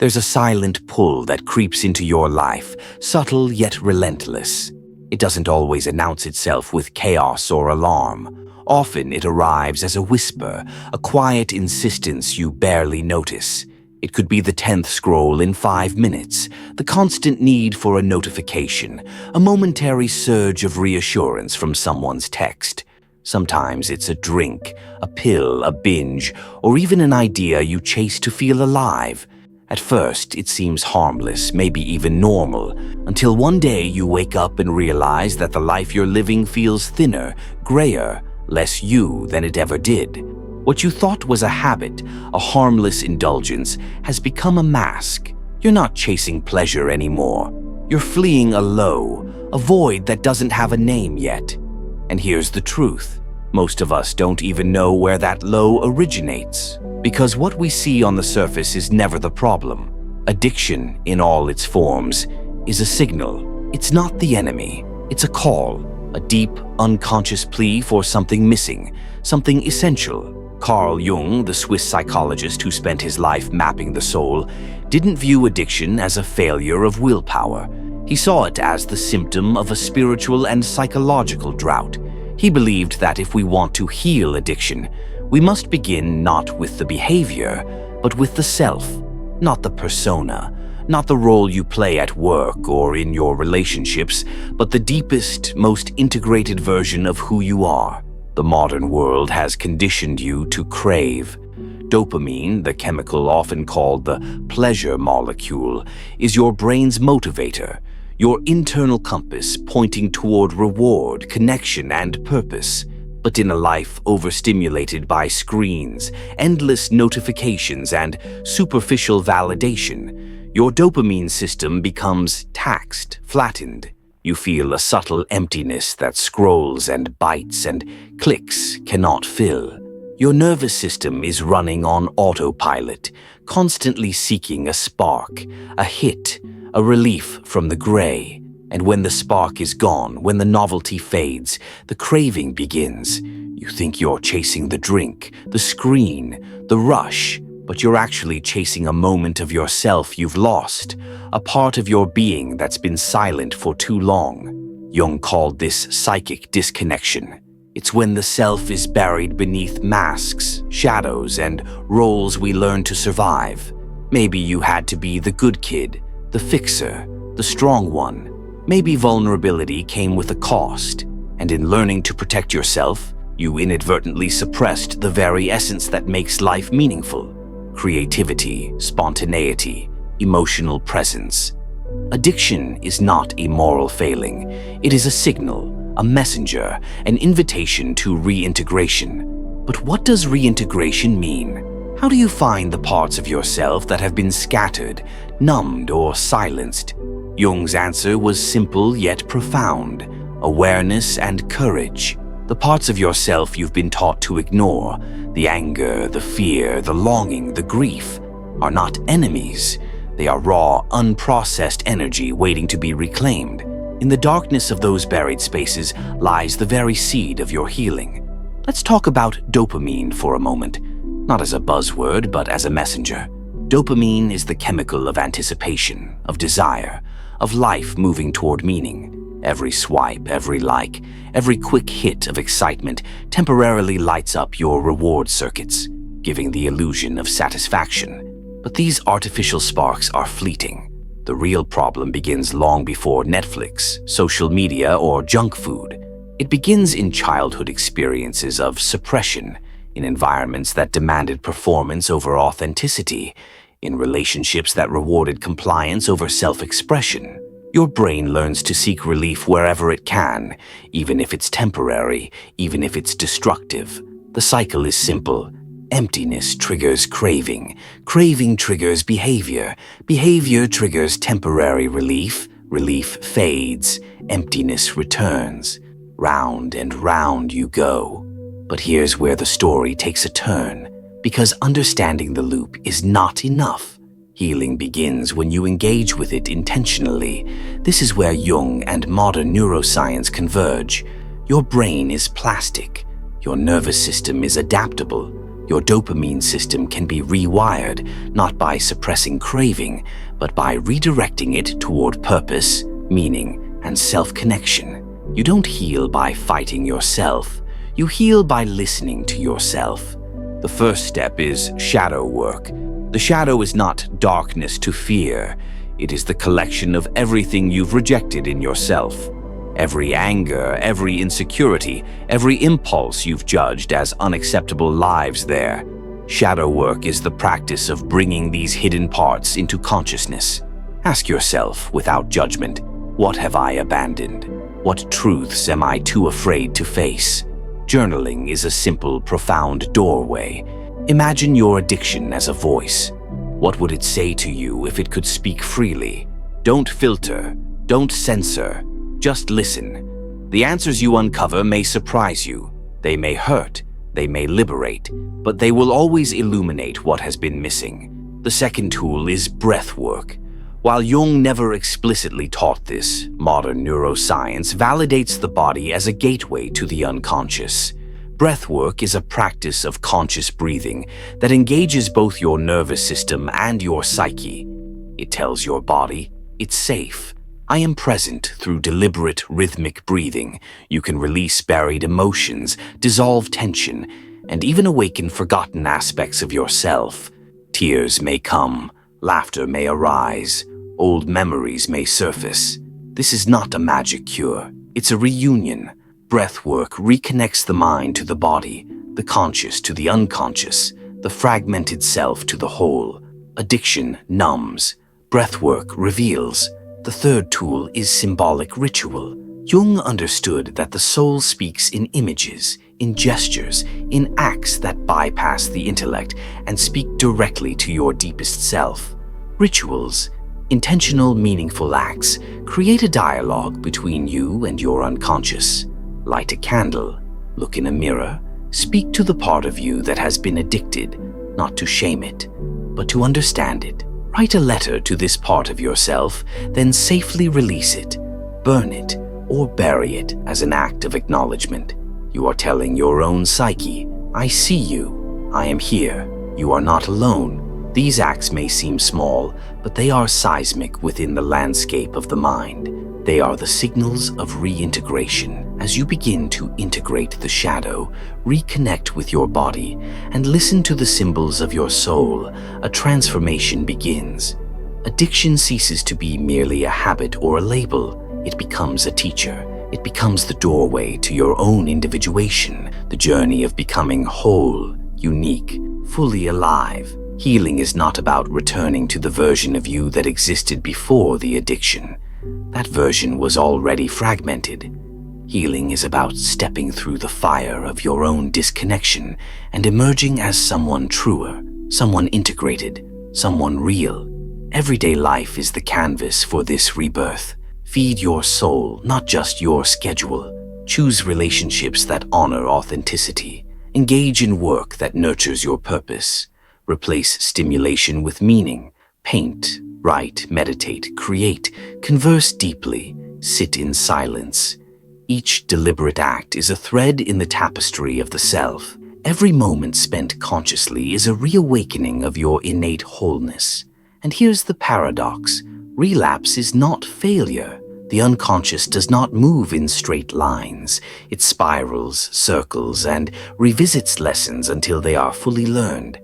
There's a silent pull that creeps into your life, subtle yet relentless. It doesn't always announce itself with chaos or alarm. Often it arrives as a whisper, a quiet insistence you barely notice. It could be the 10th scroll in 5 minutes, the constant need for a notification, a momentary surge of reassurance from someone's text. Sometimes it's a drink, a pill, a binge, or even an idea you chase to feel alive. At first, it seems harmless, maybe even normal, until one day you wake up and realize that the life you're living feels thinner, grayer, less you than it ever did. What you thought was a habit, a harmless indulgence, has become a mask. You're not chasing pleasure anymore. You're fleeing a low, a void that doesn't have a name yet. And here's the truth. Most of us don't even know where that low originates, because what we see on the surface is never the problem. Addiction, in all its forms, is a signal. It's not the enemy. It's a call, a deep, unconscious plea for something missing, something essential. Carl Jung, the Swiss psychologist who spent his life mapping the soul, didn't view addiction as a failure of willpower. He saw it as the symptom of a spiritual and psychological drought. He believed that if we want to heal addiction, we must begin not with the behavior, but with the self, not the persona, not the role you play at work or in your relationships, but the deepest, most integrated version of who you are. The modern world has conditioned you to crave. Dopamine, the chemical often called the pleasure molecule, is your brain's motivator, your internal compass pointing toward reward, connection, and purpose. But in a life overstimulated by screens, endless notifications, and superficial validation, your dopamine system becomes taxed, flattened. You feel a subtle emptiness that scrolls and bites and clicks cannot fill. Your nervous system is running on autopilot, constantly seeking a spark, a hit, a relief from the gray. And when the spark is gone, when the novelty fades, the craving begins. You think you're chasing the drink, the screen, the rush, but you're actually chasing a moment of yourself you've lost, a part of your being that's been silent for too long. Jung called this psychic disconnection. It's when the self is buried beneath masks, shadows, and roles we learn to survive. Maybe you had to be the good kid, the fixer, the strong one. Maybe vulnerability came with a cost, and in learning to protect yourself, you inadvertently suppressed the very essence that makes life meaningful. Creativity, spontaneity, emotional presence. Addiction is not a moral failing. It is a signal, a messenger, an invitation to reintegration. But what does reintegration mean? How do you find the parts of yourself that have been scattered, numbed, or silenced? Jung's answer was simple yet profound: awareness and courage. The parts of yourself you've been taught to ignore, the anger, the fear, the longing, the grief, are not enemies. They are raw, unprocessed energy waiting to be reclaimed. In the darkness of those buried spaces lies the very seed of your healing. Let's talk about dopamine for a moment, not as a buzzword, but as a messenger. Dopamine is the chemical of anticipation, of desire, of life moving toward meaning. Every swipe, every like, every quick hit of excitement temporarily lights up your reward circuits, giving the illusion of satisfaction. But these artificial sparks are fleeting. The real problem begins long before Netflix, social media, or junk food. It begins in childhood experiences of suppression, in environments that demanded performance over authenticity, in relationships that rewarded compliance over self-expression. Your brain learns to seek relief wherever it can, even if it's temporary, even if it's destructive. The cycle is simple. Emptiness triggers craving. Craving triggers behavior. Behavior triggers temporary relief. Relief fades. Emptiness returns. Round and round you go. But here's where the story takes a turn, because understanding the loop is not enough. Healing begins when you engage with it intentionally. This is where Jung and modern neuroscience converge. Your brain is plastic. Your nervous system is adaptable. Your dopamine system can be rewired, not by suppressing craving, but by redirecting it toward purpose, meaning, and self-connection. You don't heal by fighting yourself. You heal by listening to yourself. The first step is shadow work. The shadow is not darkness to fear. It is the collection of everything you've rejected in yourself. Every anger, every insecurity, every impulse you've judged as unacceptable lives there. Shadow work is the practice of bringing these hidden parts into consciousness. Ask yourself, without judgment, what have I abandoned? What truths am I too afraid to face? Journaling is a simple, profound doorway. Imagine your addiction as a voice. What would it say to you if it could speak freely? Don't filter, don't censor. Just listen. The answers you uncover may surprise you. They may hurt, they may liberate, but they will always illuminate what has been missing. The second tool is breathwork. While Jung never explicitly taught this, modern neuroscience validates the body as a gateway to the unconscious. Breathwork is a practice of conscious breathing that engages both your nervous system and your psyche. It tells your body, it's safe. I am present. Through deliberate, rhythmic breathing. You can release buried emotions, dissolve tension, and even awaken forgotten aspects of yourself. Tears may come, laughter may arise, old memories may surface. This is not a magic cure. It's a reunion. Breathwork reconnects the mind to the body, the conscious to the unconscious, the fragmented self to the whole. Addiction numbs. Breathwork reveals. The third tool is symbolic ritual. Jung understood that the soul speaks in images, in gestures, in acts that bypass the intellect and speak directly to your deepest self. Rituals, intentional, meaningful acts, create a dialogue between you and your unconscious. Light a candle, look in a mirror, speak to the part of you that has been addicted, not to shame it, but to understand it. Write a letter to this part of yourself, then safely release it, burn it, or bury it as an act of acknowledgement. You are telling your own psyche, I see you, I am here, you are not alone. These acts may seem small, but they are seismic within the landscape of the mind. They are the signals of reintegration. As you begin to integrate the shadow, reconnect with your body, and listen to the symbols of your soul, a transformation begins. Addiction ceases to be merely a habit or a label. It becomes a teacher. It becomes the doorway to your own individuation, the journey of becoming whole, unique, fully alive. Healing is not about returning to the version of you that existed before the addiction. That version was already fragmented. Healing is about stepping through the fire of your own disconnection and emerging as someone truer, someone integrated, someone real. Everyday life is the canvas for this rebirth. Feed your soul, not just your schedule. Choose relationships that honor authenticity. Engage in work that nurtures your purpose. Replace stimulation with meaning. Paint, write, meditate, create, converse deeply, sit in silence. Each deliberate act is a thread in the tapestry of the self. Every moment spent consciously is a reawakening of your innate wholeness. And here's the paradox. Relapse is not failure. The unconscious does not move in straight lines. It spirals, circles, and revisits lessons until they are fully learned.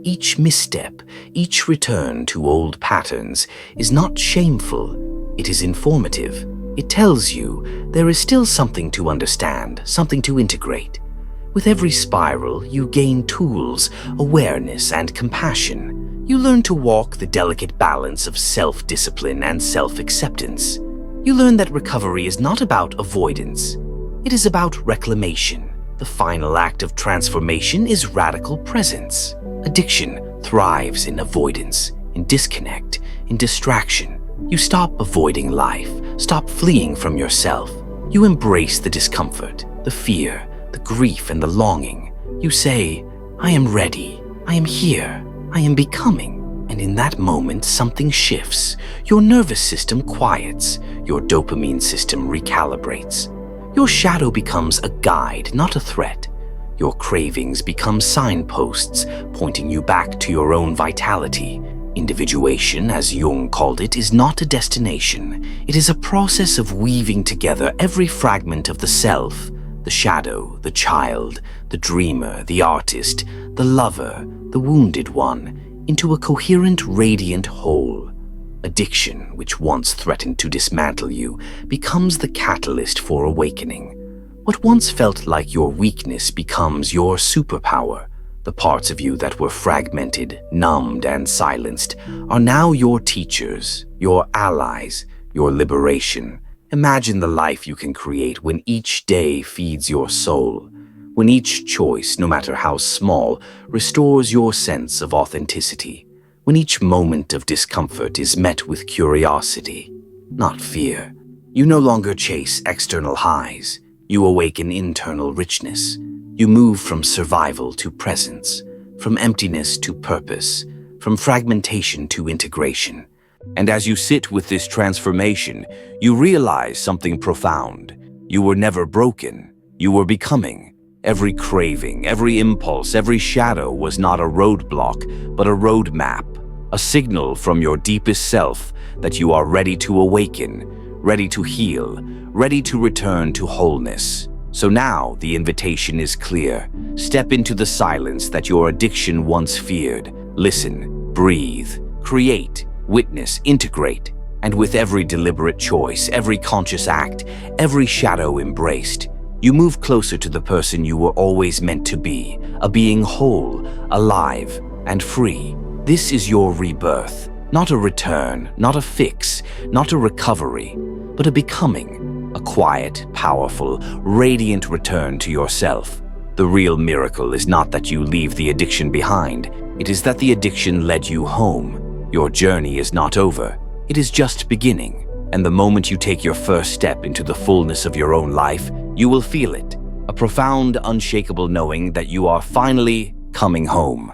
Each misstep, each return to old patterns is not shameful. It is informative. It tells you there is still something to understand, something to integrate. With every spiral, you gain tools, awareness, and compassion. You learn to walk the delicate balance of self-discipline and self-acceptance. You learn that recovery is not about avoidance. It is about reclamation. The final act of transformation is radical presence. Addiction thrives in avoidance, in disconnect, in distraction. You stop avoiding life, stop fleeing from yourself. You embrace the discomfort, the fear, the grief, and the longing. You say, I am ready, I am here, I am becoming. And in that moment, something shifts. Your nervous system quiets, your dopamine system recalibrates. Your shadow becomes a guide, not a threat. Your cravings become signposts, pointing you back to your own vitality. Individuation, as Jung called it, is not a destination. It is a process of weaving together every fragment of the self, the shadow, the child, the dreamer, the artist, the lover, the wounded one, into a coherent, radiant whole. Addiction, which once threatened to dismantle you, becomes the catalyst for awakening. What once felt like your weakness becomes your superpower. The parts of you that were fragmented, numbed, and silenced are now your teachers, your allies, your liberation. Imagine the life you can create when each day feeds your soul, when each choice, no matter how small, restores your sense of authenticity, when each moment of discomfort is met with curiosity, not fear. You no longer chase external highs. You awaken internal richness. You move from survival to presence, from emptiness to purpose, from fragmentation to integration. And as you sit with this transformation, you realize something profound. You were never broken. You were becoming. Every craving, every impulse, every shadow was not a roadblock, but a roadmap, a signal from your deepest self that you are ready to awaken, ready to heal, ready to return to wholeness. So now the invitation is clear. Step into the silence that your addiction once feared. Listen, breathe, create, witness, integrate. And with every deliberate choice, every conscious act, every shadow embraced, you move closer to the person you were always meant to be, a being whole, alive, and free. This is your rebirth, not a return, not a fix, not a recovery, but a becoming. A quiet, powerful, radiant return to yourself. The real miracle is not that you leave the addiction behind. It is that the addiction led you home. Your journey is not over. It is just beginning. And the moment you take your first step into the fullness of your own life, you will feel it. A profound, unshakable knowing that you are finally coming home.